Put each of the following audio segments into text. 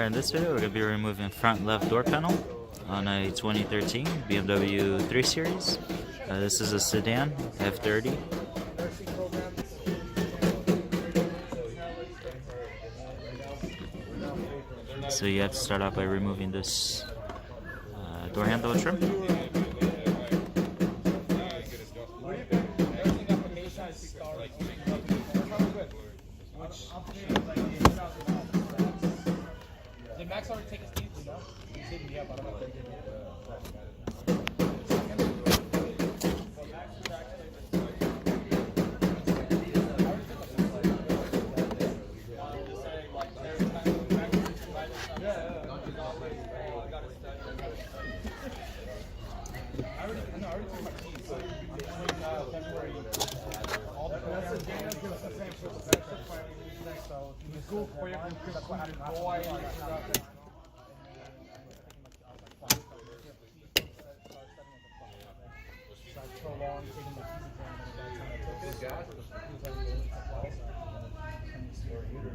Alright, in this video we're going to be removing front left door panel on a 2013 BMW 3 Series. This is a sedan, F30. So you have to start out by removing this door handle trim.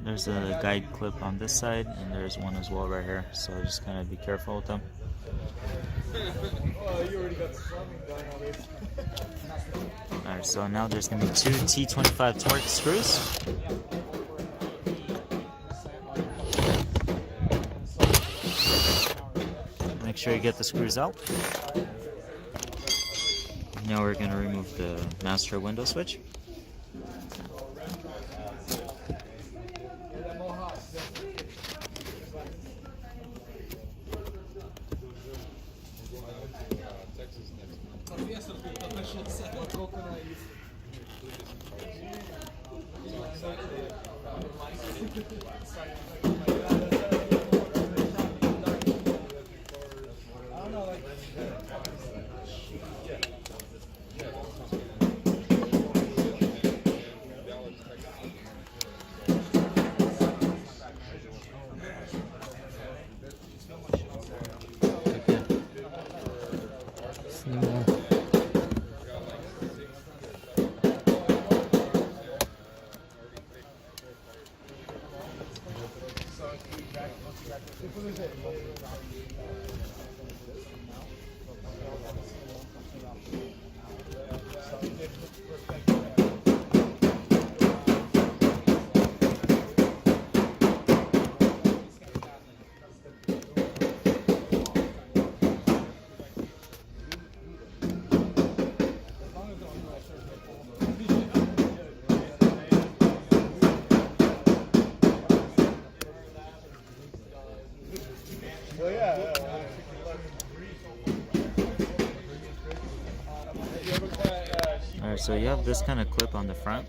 There's a guide clip on this side, and there's one as well right here, so just kind of be careful with them. Alright, so now there's going to be two T25 torque screws. Make sure you get the screws out. Now we're going to remove the master window switch. Alright, so you have this kind of clip on the front.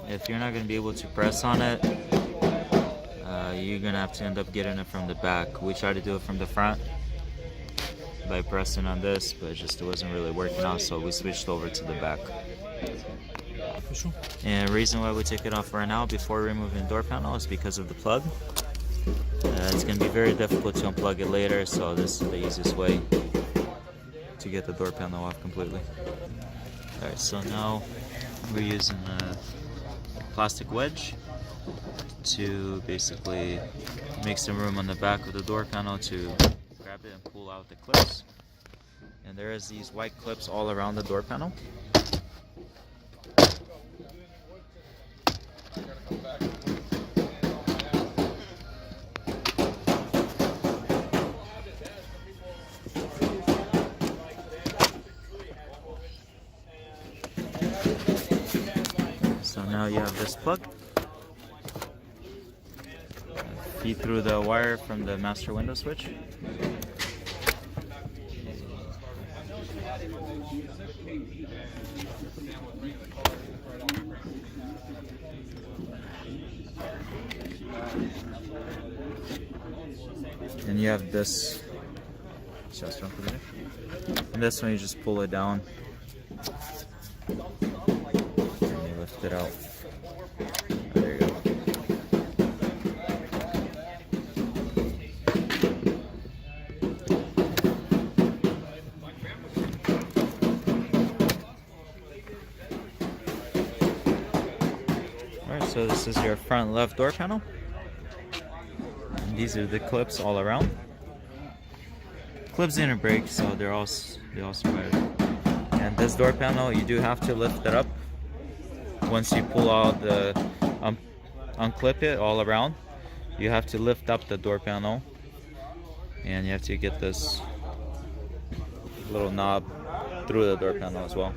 If you're not going to be able to press on it, you're going to have to end up getting it from the back. We tried to do it from the front by pressing on this, but it wasn't really working out, so we switched over to the back. And the reason why we take it off right now before removing the door panel is because of the plug. It's going to be very difficult to unplug it later, so this is the easiest way to get the door panel off completely. Alright, so now we're using a plastic wedge to basically make some room on the back of the door panel to grab it and pull out the clips. And there is these white clips all around the door panel. So now you have this plug. Feed through the wire from the master window switch. And you have this, and this one you just pull it down and you lift it out. There you go. Alright, so this is your front left door panel. These are the clips all around. Clips didn't break, so they all survived. And this door panel, you do have to lift it up once you pull out the unclip it all around. You have to lift up the door panel, and you have to get this little knob through the door panel as well.